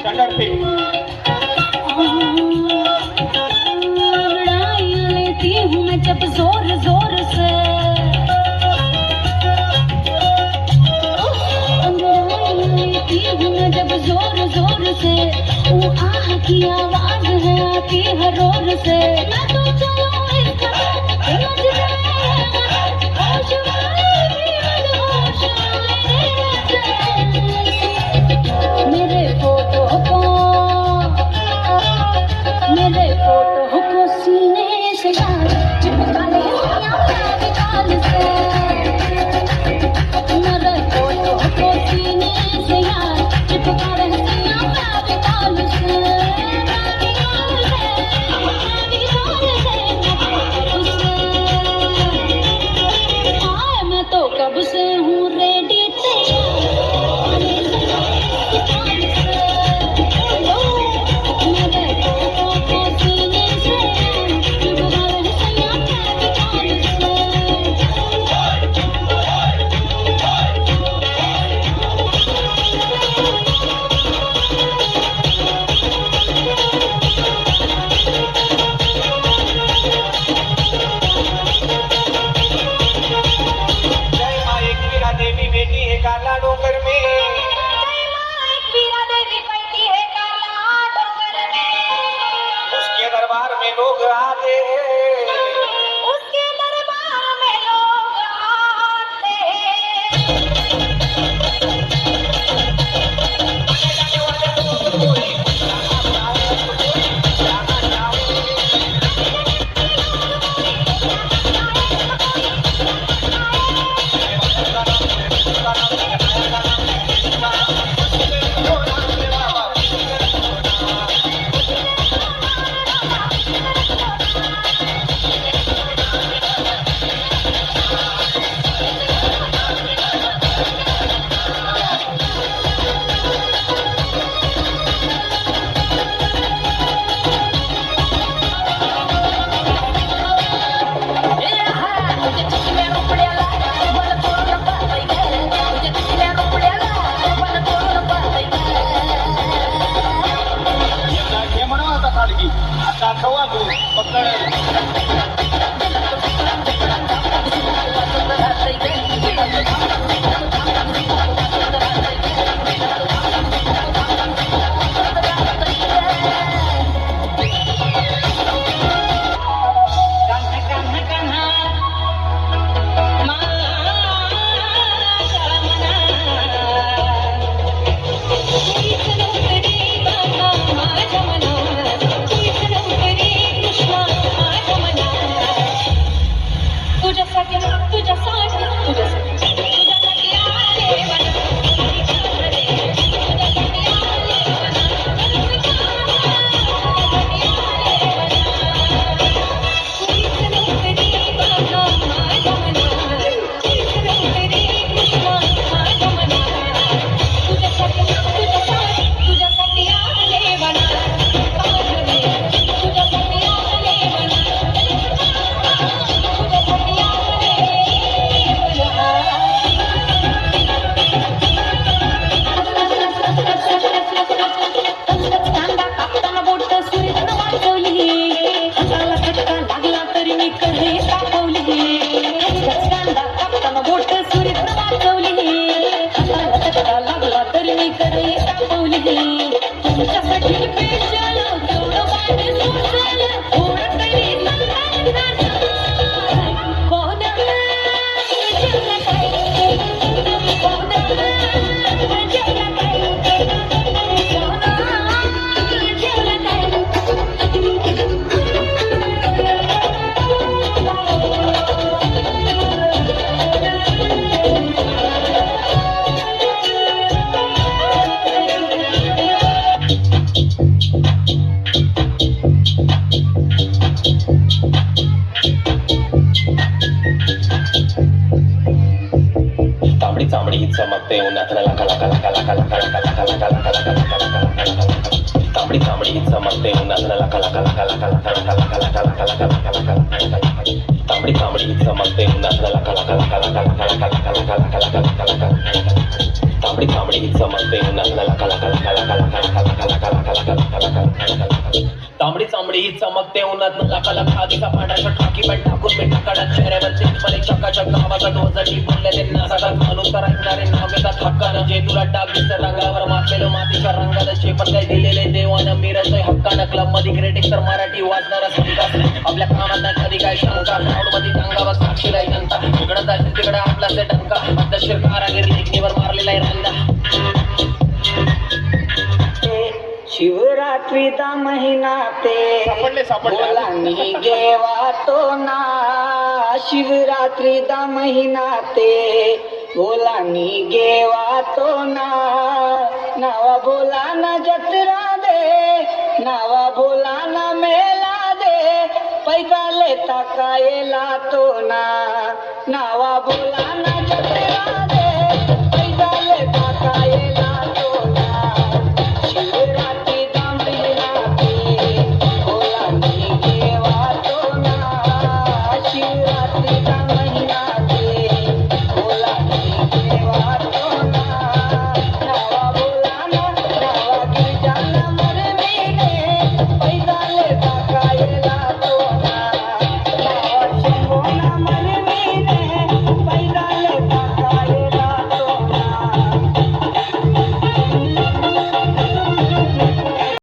standard पे लेती हूँ मैं जब जोर जोर से लेती हूँ मैं जब जोर जोर से वो आह की आवाज है आती है रोर से मैं तो चलो इसका समझ जाए होश वाले भी होश मेरे फोटो को सीने से यार चिपका ले काल से मेरे फोटो को सीने से यार चिपका ले काल से मैं तो कब से हूँ रेडी दरबार में लोग आते हैं उसके दरबार में लोग आते आता खवा तू पकड तांबडी चमकते उन्हात लका लका लका लका लका लका लका लका लका लका लका तांबडी चमकते उन्हात लका लका लका लका लका लका लका लका लका लका लका तांबडी चमकते उन्हात लका लका लका लका लका लका लका लका लका लका लका तांबडी चमकते उन्हात लका लका लका लका लका लका लका तांबडी चमकते उन्हात लाका लाका आधीचा पांढरा शर्ट खाकी पॅन्ट टाकून मी टाकाडात चेहऱ्यावरचे मला चकाचक आवाजात वजनी बोलले त्यांना सगळ्यात म्हणून तर ऐकणारे नाव घेतात हक्कानं जे तुला टाक दिसतं रंगावर मातलेलो मातीच्या रंगाला जे पण काही दिलेले देवानं मिरतोय हक्कानं क्लब मध्ये ग्रेटिंग तर मराठी वाजणारा संघात आपल्या कामात नाही कधी काय शंका क्राऊड मध्ये दंगावर साक्षीला जनता इकडं जायचं तिकडे आपला से डंका पद्धतशीर कारागीर लेखणीवर मारलेला आहे रंगा शिवरात्रीचा महिना ते बोलानी गेवा तो ना शिवरात्रीचा महिना ते बोलानी गेवा तो ना नावा बोला ना जत्रा दे नावा बोला ना मेला दे पैसा लेता कायला तो ना नावा बोला ना जत्रा दे पैसा लेता कायला तो ना शिवरात्रीचा महिना ते बोलानी गेवा तो ना शिवरात्रीचा